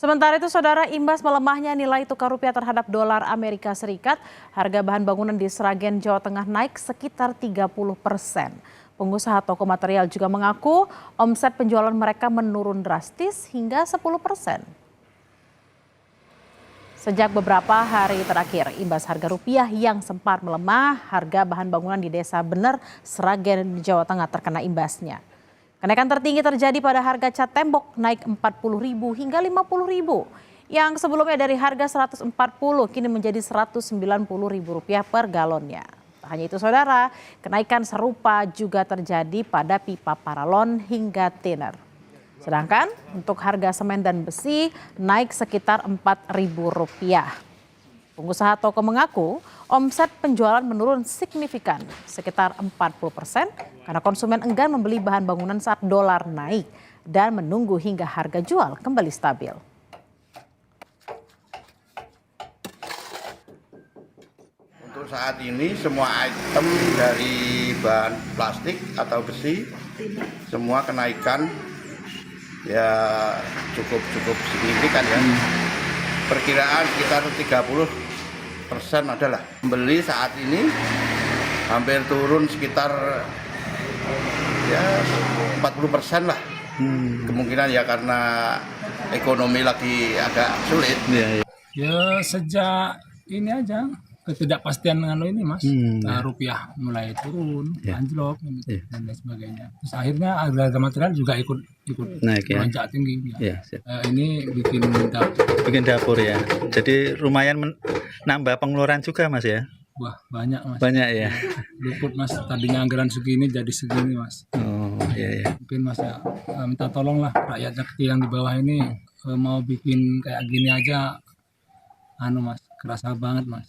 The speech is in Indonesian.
Sementara itu, saudara, imbas melemahnya nilai tukar rupiah terhadap dolar Amerika Serikat, harga bahan bangunan di Sragen, Jawa Tengah naik sekitar 30%. Pengusaha toko material juga mengaku omset penjualan mereka menurun drastis hingga 10%. Sejak beberapa hari terakhir, imbas harga rupiah yang sempat melemah, harga bahan bangunan di Desa Bener, Sragen, Jawa Tengah terkena imbasnya. Kenaikan tertinggi terjadi pada harga cat tembok naik Rp40.000 hingga Rp50.000. Yang sebelumnya dari harga Rp140 kini menjadi Rp190.000 per galonnya. Tak hanya itu, saudara, kenaikan serupa juga terjadi pada pipa paralon hingga thinner. Sedangkan untuk harga semen dan besi naik sekitar Rp4.000. Pengusaha toko mengaku omset penjualan menurun signifikan sekitar 40% karena konsumen enggan membeli bahan bangunan saat dolar naik dan menunggu hingga harga jual kembali stabil. Untuk saat ini semua item dari bahan plastik atau besi semua kenaikan ya cukup signifikan ya. Perkiraan sekitar 30% adalah pembeli saat ini hampir turun sekitar ya 40% lah. Kemungkinan ya karena ekonomi lagi agak sulit. Ya sejak ini aja ketidakpastian dengan ini mas, rupiah mulai turun, anjlok dan lain sebagainya. Terus akhirnya harga material juga ikut naik ya, melonjak tinggi. Ini bikin dapur ya. Jadi lumayan nambah pengeluaran juga mas ya. Wah banyak mas. Banyak ya. Luput mas, tadinya anggaran segini jadi segini mas. Oh iya. Mungkin mas ya minta tolong lah rakyat kecil yang di bawah ini mau bikin kayak gini aja, mas kerasa banget mas.